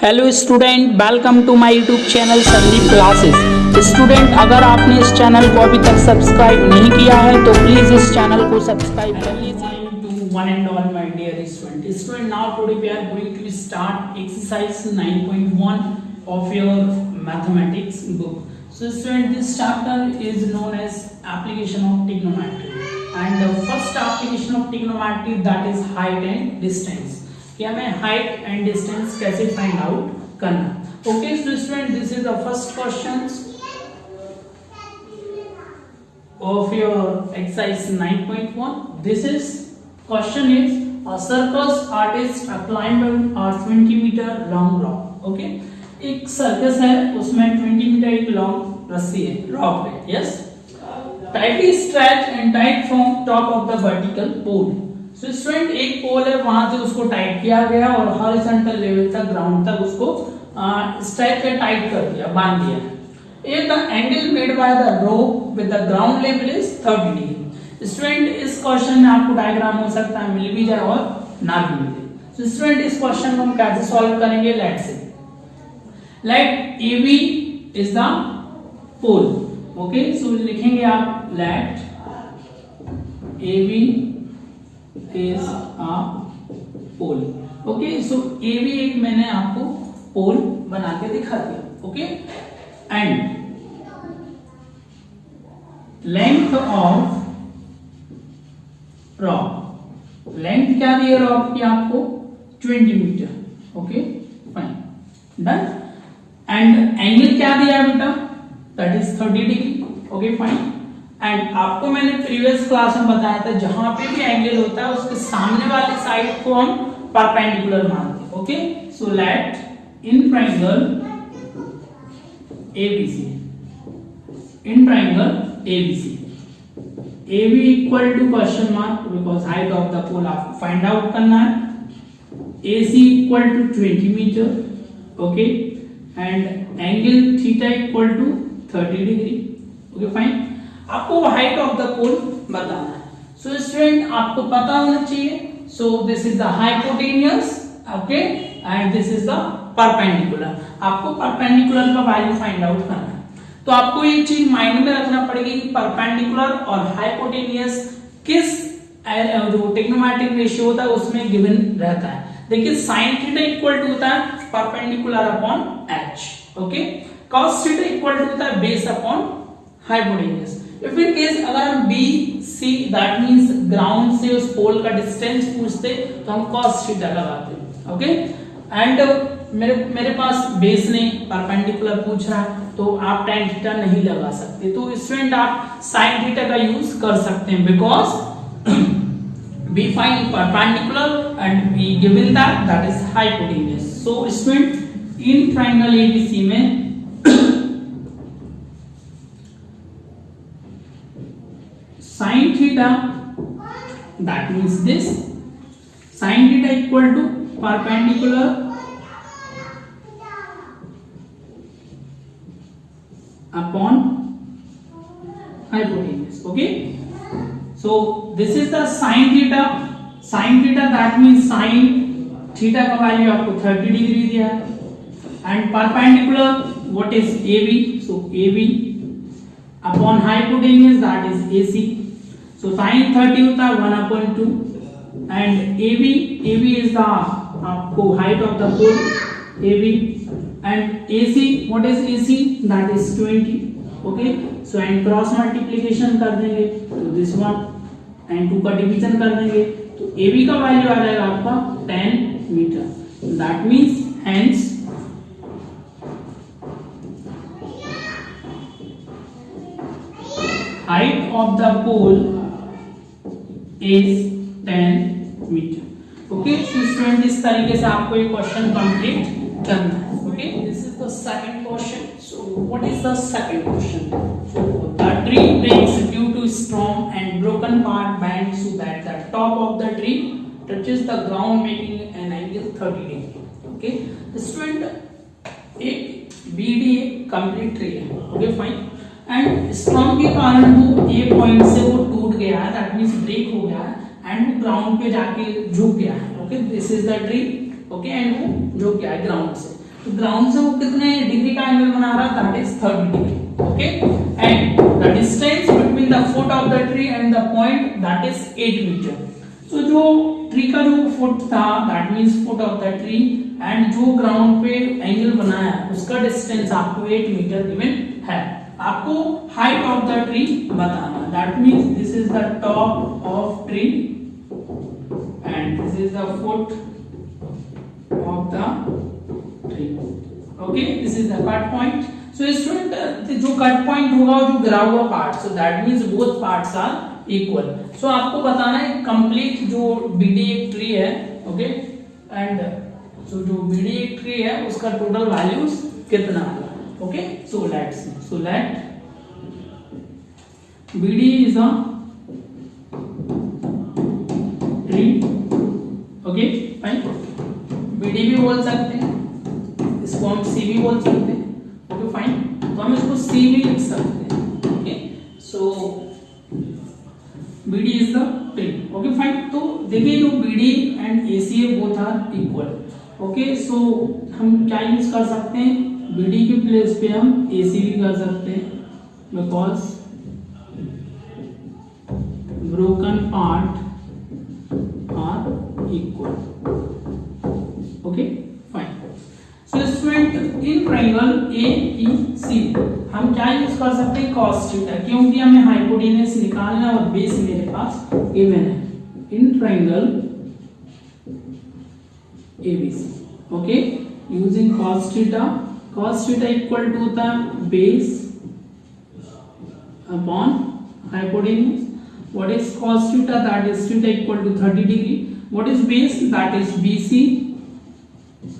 Hello student, welcome to my YouTube channel Sandeep classes. Student, अगर आपने इस चैनल को अभी तक सब्सक्राइब नहीं किया है तो प्लीज इस चैनल को सब्सक्राइब कर लीजिए। To one and all my dear student, now today we are going to start exercise 9.1 of your mathematics book. So student, this chapter is known as application of trigonometry, and the first application of trigonometry, that is height and distance. कि हमें height and distance कैसे find out करना। Okay student, this is the first question of your exercise 9.1. This is question is a circus artist climbed a 20 meter long rock. Okay, एक circus है, उसमें 20 metre एक long रस्सी है, rock है. Yes, tightly stretched and tied from top of the vertical pole. So student, एक पोल है, वहां से उसको टाइट किया गया और हॉरिजॉन्टल लेवल तक, ग्राउंड तक उसको स्ट्रेच पे टाइट कर दिया, बांध दिया. If the angle made by the rope with the ground level is 30 degree. Student, इस क्वेश्चन में आपको डायग्राम हो सकता है मिल भी जाए और ना भी मिले. So स्टूडेंट, इस क्वेश्चन को हम कैसे सॉल्व करेंगे? Let's say let AB is the pole. Okay, so लिखेंगे आप let AB is a pole. Okay, so AB एक मैंने आपको पोल बना के दिखा दिया. Okay, and length of rock, length क्या दी है रॉक की आपको? 20 metre. Okay fine, done. And angle क्या दिया है बेटा? That is 30 degree. Okay fine. And आपको मैंने प्रीवियस क्लास में बताया था, जहां पे भी एंगल होता है उसके सामने वाले साइड को हम परपेंडिकुलर मानते हैं. Okay, so let in triangle ABC, in triangle ABC, AB equal to question mark, because height of the pole आपको फाइंड आउट करना है. AC equal to 20 metre. Okay, and angle theta equal to 30 degree. Okay fine. आपको height of the pole बताना है. So student, आपको पता होना चाहिए. So this is the hypotenuse. Okay, and this is the perpendicular. आपको परपेंडिकुलर का value find out करना है. तो आपको एक चीज माइंड में रखना पड़ेगी कि परपेंडिकुलर और हाइपोटेन्यूस किस जो ट्रिग्नोमेट्रिक रेशियो होता है उसमें गिवन रहता है. देखिए, साइन थीटा इक्वल टू होता है perpendicular upon h. Okay, cos theta equal to होता है base upon hypotenuse. If in case अगर हम B C that means ground से उस पोल का डिस्टेंस पूछते तो हम cos थीटा लगाते. ओके, एंड मेरे पास बेस नहीं, परपेंडिकुलर पूछ रहा है, तो आप tan थीटा नहीं लगा सकते. तो स्टूडेंट, आप sin थीटा का यूज कर सकते हैं, because we find perpendicular and we given that is hypotenuse. So student, in triangle ABC में sin theta, that means this sin theta equal to perpendicular upon hypotenuse. Okay, so this is the sin theta. Sin theta, that means sin theta का value आपको 30 degree दिया है. And perpendicular, what is AB? so AB upon hypotenuse, that is AC. so sin 30 होता है 1/2. And AB is the आपको height of the pole AB. And AC, what is AC? that is 20. Okay, so and cross multiplication कर देंगे तो this one, and 2 का division कर देंगे तो AB का वैल्यू आ जाएगा आपका 10 metre. That means hence height of the pole is 10 meter. Okay, so student, इस तरीके से आपको ये क्वेश्चन कंप्लीट करना है. Okay, this is the second question. So what is the second question? So the tree breaks due to storm and broken part bend so that the top of the tree touches the ground, making an angle 30 degree. Okay, student, एक BD complete tree है. Okay fine. And storm के कारण वो ए point से वो टूट गया है, दैट मींस ब्रेक हो गया है, एंड वो ग्राउंड पे जाके झुक गया है. Okay, this is the tree. Okay, and वो झुक गया है ग्राउंड से. तो ग्राउंड से वो कितने डिग्री का एंगल बना रहा है, that is 30 degree. Okay, and the distance between the foot of the tree and the point that is 8 metre. So जो ट्री का जो फुट था that means foot of the tree and जो ground पे angle बनाया उसका distance आपको 8 metre given है। आपको हाइट ऑफ द ट्री बताना, that means this is the top of tree and this is the foot of the tree. Okay, this is the cut point. So student जो cut point होगा जो गिरा हुआ part, so that means both parts are equal. So आपको बताना है complete जो BD एक ट्री है, ओके, एंड जो बीडी एक ट्री है उसका टोटल वैल्यूज कितना है। Okay, so let's so let BD is a tree. Okay fine, BD भी बोल सकते हैं, इसको हम सी भी बोल सकते हैं। ओके फाइन, तो हम इसको सी भी लिख सकते हैं। Okay, so BD is the tree. Okay fine, तो देखिए जो BD and AC है both are equal. Okay, so हम क्या यूज कर सकते हैं, BD की प्लेस पे हम AC भी कर सकते हैं because broken part are equal. Okay fine. So student in triangle AEC हम क्या यूज कर सकते हैं, cos थीटा, क्योंकि हमें हाइपोटेन्यूज निकालना है और बेस मेरे पास गिवन है in triangle ABC। Okay, using cos theta equal to होता है base upon hypotenuse. What is cos theta, that is theta equal to 30 degree. What is base, that is BC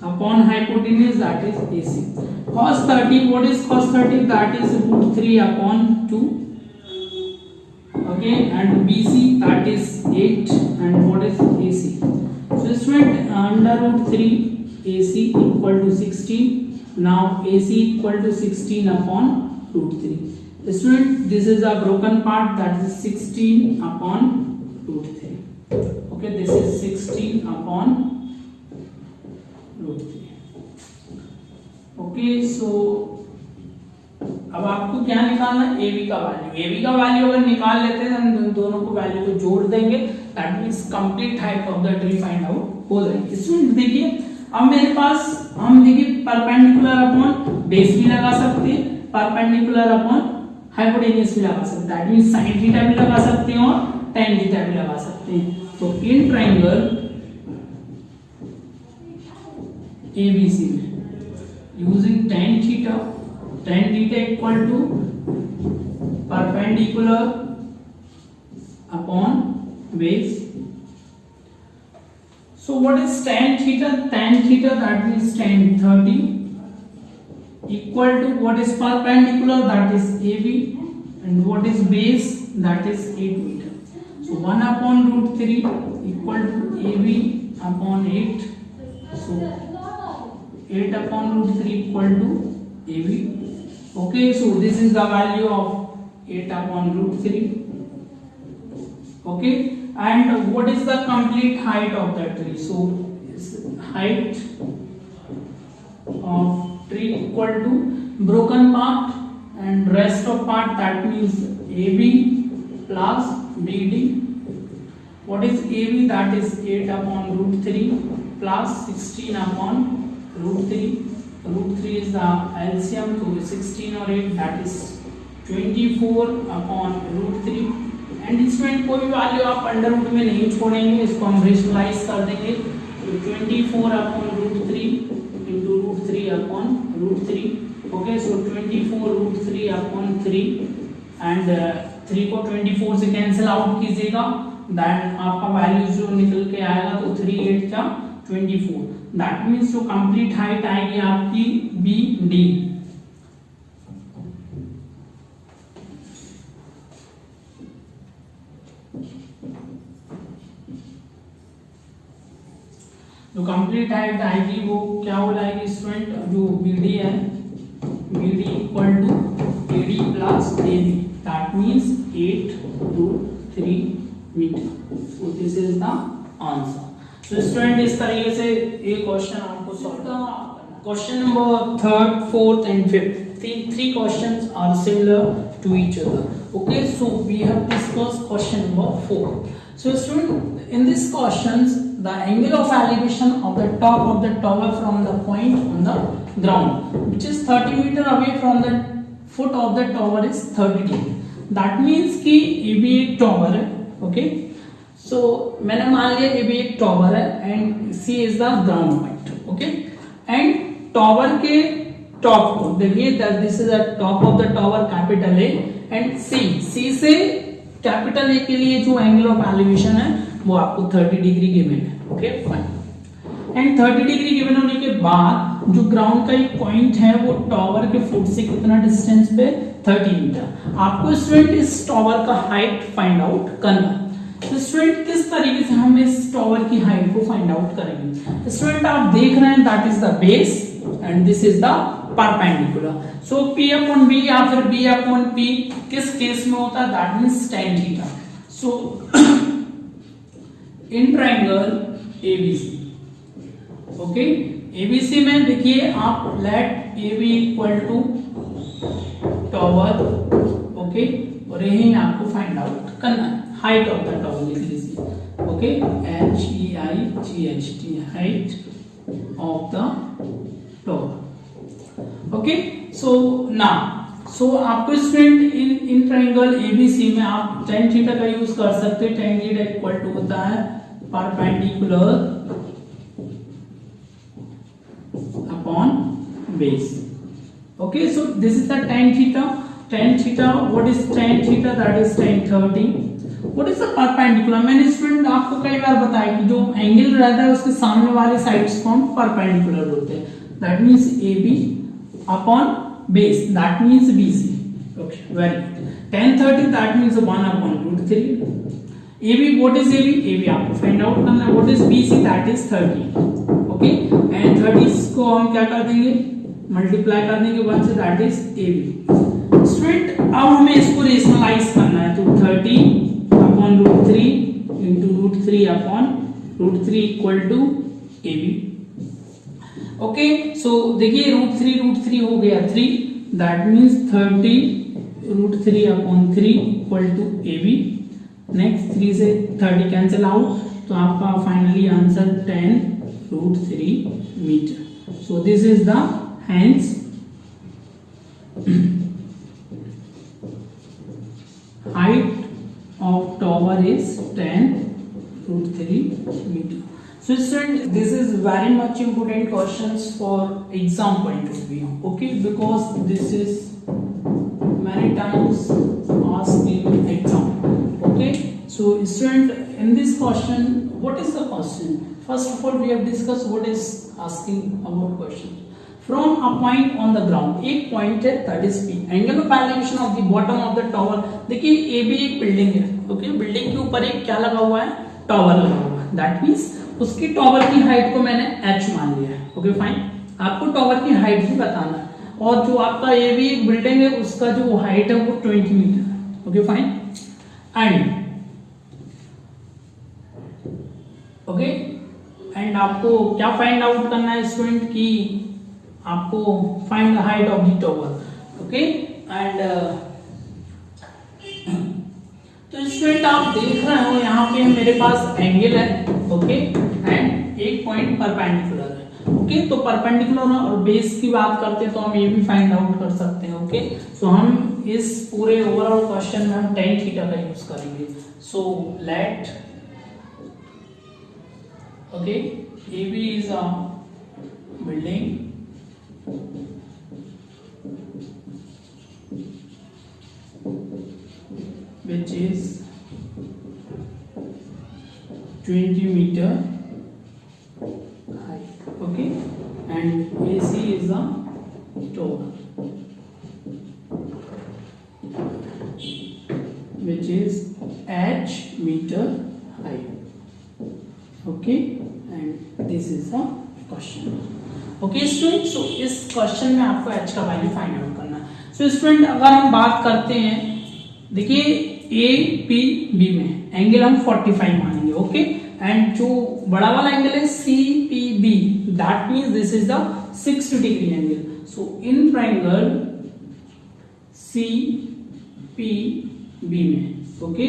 upon hypotenuse, that is AC. Cos 30, what is cos 30, that is root 3 upon 2. Okay, and BC that is 8, and what is AC? So student under root 3 AC equal to 16. Now AC equal to 16 upon root 3. Student, this is a broken part, that is 16 upon root 3. Okay, this is 16 upon root 3. Okay, सो अब आपको क्या निकालना है, AB का value. AB का value अगर निकाल लेते हैं हम दोनों को वैल्यू को जोड़ देंगे, that means complete height of the tree find out हो जाएगी। स्टूडेंट देखिए अब मेरे पास हम देखिए परपेंडिकुलर अपॉन बेस भी लगा सकते हैं, परपेंडिकुलर अपॉन हाइपोटेन्यूज भी लगा सकते हैं, दैट मींस sin थीटा भी लगा सकते हैं और tan थीटा भी लगा सकते हैं। तो इन ट्रायंगल ABC में using tan theta equal to perpendicular upon base. So what is tan theta? Tan theta, that means tan 30 equal to what is perpendicular, that is AB, and what is base, that is 8 meter. So 1 upon root 3 equal to AB upon 8. So 8 upon root 3 equal to AB. Okay, so this is the value of 8 upon root 3. Okay, and what is the complete height of the tree? So height of tree equal to broken part and rest of part, that means AB plus BD. What is AB? That is 8 upon root 3 plus 16 upon root 3. Root 3 is the LCM, so 16 और 8 that is 24 upon root 3. And इसमें कोई भी value आप under root में नहीं छोड़ेंगे, इसको हम रेशनलाइज कर देंगे। तो 24 upon root 3 into root 3 upon root 3। Okay, so 24 root 3 upon 3 and 3 को 24 से कैंसिल आउट कीजिएगा, देन आपका वैल्यू जो निकल के आएगा तो 3 8 का 24। दैट मीन्स जो कंप्लीट हाइट आएगी आपकी BD। जो कंप्लीट हाइट आएगी वो क्या हो जाएगी स्टूडेंट, जो BD है BD equal to AD plus AB, that means 8√3 metre. So this is the answer. तो स्टूडेंट इस तरीके से ये क्वेश्चन आपको सॉल्व करना है। Question number third, fourth, and fifth. Three questions are similar to each other. Okay, so we have discussed question number 4. So student, in these questions, the angle of elevation of the top of the tower from the point on the ground, which is 30 meter away from the foot of the tower, is 30 degree. That means कि ये भी एक tower है. Okay, so मैंने मान लिया ये भी एक टॉवर है and C is the ground point. Okay, and tower के टॉप को देखिए, this is the top of the tower capital A, and C से कैपिटल ए के लिए जो एंगल ऑफ एलिवेशन है वो आपको 30 डिग्री गिवन है. Okay fine. And 30 degree given होने के बाद जो ग्राउंड का एक पॉइंट है वो टॉवर के फुट से कितना डिस्टेंस पे, 30 मीटर. आपको स्टूडेंट इस टॉवर का हाइट फाइंड आउट करना. तो स्टूडेंट किस तरीके से हम इस टॉवर की हाइट को फाइंड आउट करेंगे. स्टूडेंट आप देख रहे हैं that is the base and this is the perpendicular. So P upon B या फिर B upon P किस केस में होता है, that means tan theta. So in triangle ABC, okay, ABC में देखिए आप let AB equal to tower, okay, और यही आपको फाइंड आउट करना है. हाइट ऑफ द टॉवर लिख लीजिए. Okay, HEIGHT, height of the tower. Okay, so now so आपको स्टूडेंट इन ट्रायंगल एबीसी में आप tan थीटा का यूज कर सकते हैं. tan थीटा इक्वल टू होता है perpendicular upon base. Okay, so this is the tan theta. tan theta, what is tan theta, that is tan 30. What is the perpendicular. मैंने student आपको कई बार बताया कि जो एंगल रहता है उसके सामने वाले साइड्स को हम परपेंडिकुलर बोलते हैं. That means AB upon base, that means BC. Okay, very good. Tan 30, that means 1 upon root 3. AB, what is AB? AB आपको find out करना है. What is BC? That is 30. Okay, and 30 को हम क्या कर देंगे, multiply कर देंगे 1 से, that is AB. Student, अब हमें इसको रेशनलाइज करना है. तो 30 upon root 3 into root 3 upon root 3 equal to AB. Okay, so देखिए रूट थ्री हो गया 3, that means 30 root 3 upon 3 equal to AB. Next 3 से 30 कैंसिल आउट, तो आपका finally answer 10 root 3 metre. So this is the hence height of tower is 10 root 3 metre. So student, this is very much important questions for exam point of view. Okay, because this is many times asked in exam. Okay, so student, in this question, what is the question? First of all, we have discussed what is asking about question. From a point on the ground, एक point है that is P. Angle of elevation of the bottom of the tower. देखिए A भी एक building है. Okay, building के ऊपर एक क्या लगा हुआ है, टॉवर लगा हुआ है. That means उसकी टॉवर की हाइट को मैंने h मान लिया है. Okay fine. आपको टॉवर की हाइट भी बताना है, और जो आपका ये भी एक बिल्डिंग है उसका जो हाइट है वो 20 मीटर है. Okay fine. एंड आपको क्या फाइंड आउट करना है स्टूडेंट, की आपको find the height of the tower. Okay, and तो स्टूडेंट आप देख रहे हो यहाँ पे मेरे पास एंगल है. ओके, एंड एक पॉइंट परपेंडिकुलर है. ओके, तो परपेंडिकुलर और बेस की बात करते हैं तो हम ये भी फाइंड आउट कर सकते हैं. ओके, सो हम इस पूरे ओवरऑल क्वेश्चन में हम tan थीटा का यूज करेंगे. So let okay, AB is a building which is 20 meter high. Okay, and AC is a tower which is h meter high. Okay, and this is a question. Okay student, so इस question में आपको h का value find out करना है. So student, अगर हम बात करते हैं, देखिए APB में एंगल हम 45 मानेंगे. ओके, एंड जो बड़ा वाला एंगल है CPB, that means this is the 60 degree angle. So in triangle CPB में ओके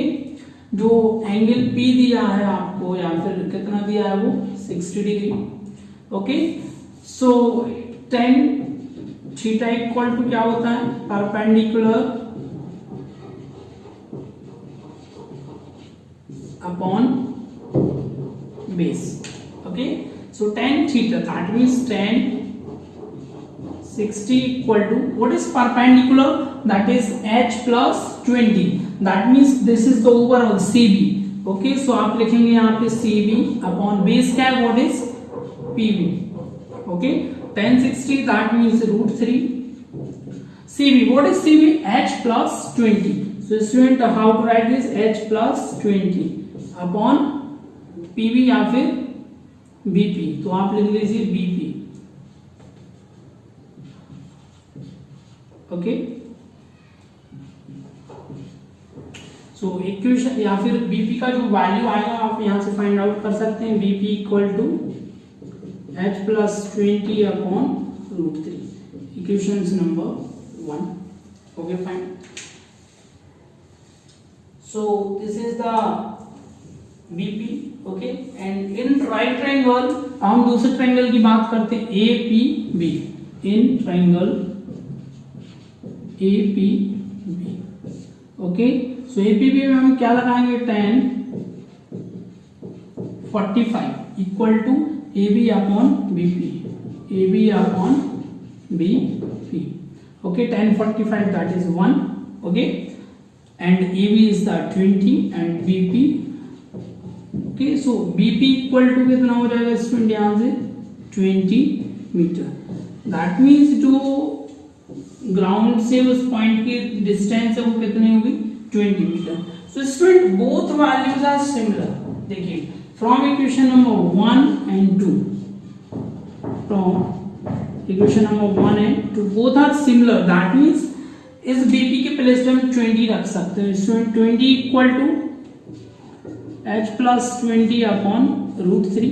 जो एंगल P दिया है आपको या फिर कितना दिया है वो 60 degree okay. So tan theta equal to क्या होता है perpendicular upon base okay. So tan theta that means tan 60 equal to what is perpendicular, that is h plus 20, that means this is the overall CB okay. So आप लिखेंगे यहाँ पे CB upon base क्या है what is PB okay. tan 60 that means √3 CB what is CB h plus 20. So student how to write this h plus 20 upon PB या फिर BP तो आप लिख लीजिए BP ओके. सो इक्वेशन या फिर बीपी का जो वैल्यू आएगा आप यहां से फाइंड आउट कर सकते हैं. BP equal to h plus 20 upon √3 equation number 1 okay fine. So this is the BP okay. And in right triangle हम दूसरे ट्रायंगल की बात करते हैं APB. In triangle APB okay. So APB में हम क्या लगाएंगे tan 45 equal to AB upon BP AB upon BP okay. tan 45 that is 1 okay and AB is the 20 and BP okay. So BP equal to कितना हो जाएगा student यहां से 20 metre. That means जो ग्राउंड से उस पॉइंट की distance है वो कितनी होगी 20 metre. So student both values are similar. देखिए from equation number 1 and 2 from equation number 1 and 2 both are similar. That means इस बीपी के प्लेस पे हम 20 रख सकते हैं. Student 20 equal to h plus 20 upon √3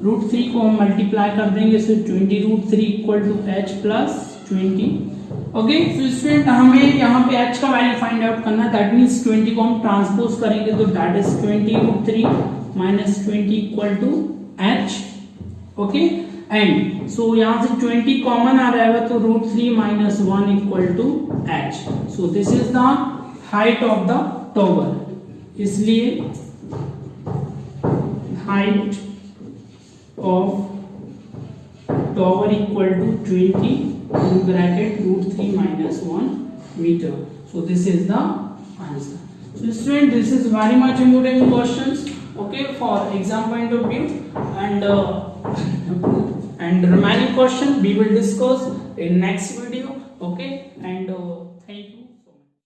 √3 को हम मल्टीप्लाई कर देंगे. So 20 √3 equal to h plus 20 okay. So student हमें यहाँ पे h का वैल्यू फाइंड आउट करना है. दैट मींस 20 को हम ट्रांसपोज करेंगे तो that is 20 √3 minus 20 equal to h okay. And so यहाँ से 20 कॉमन आ जाएगा तो √3 minus 1 equal to h. So this is the height of the tower. इसलिए height of tower equal to 20 in bracket √3 minus 1 meter. So this is the answer. So student this is very much important questions okay for exam point of view and remaining question we will discuss in next video okay.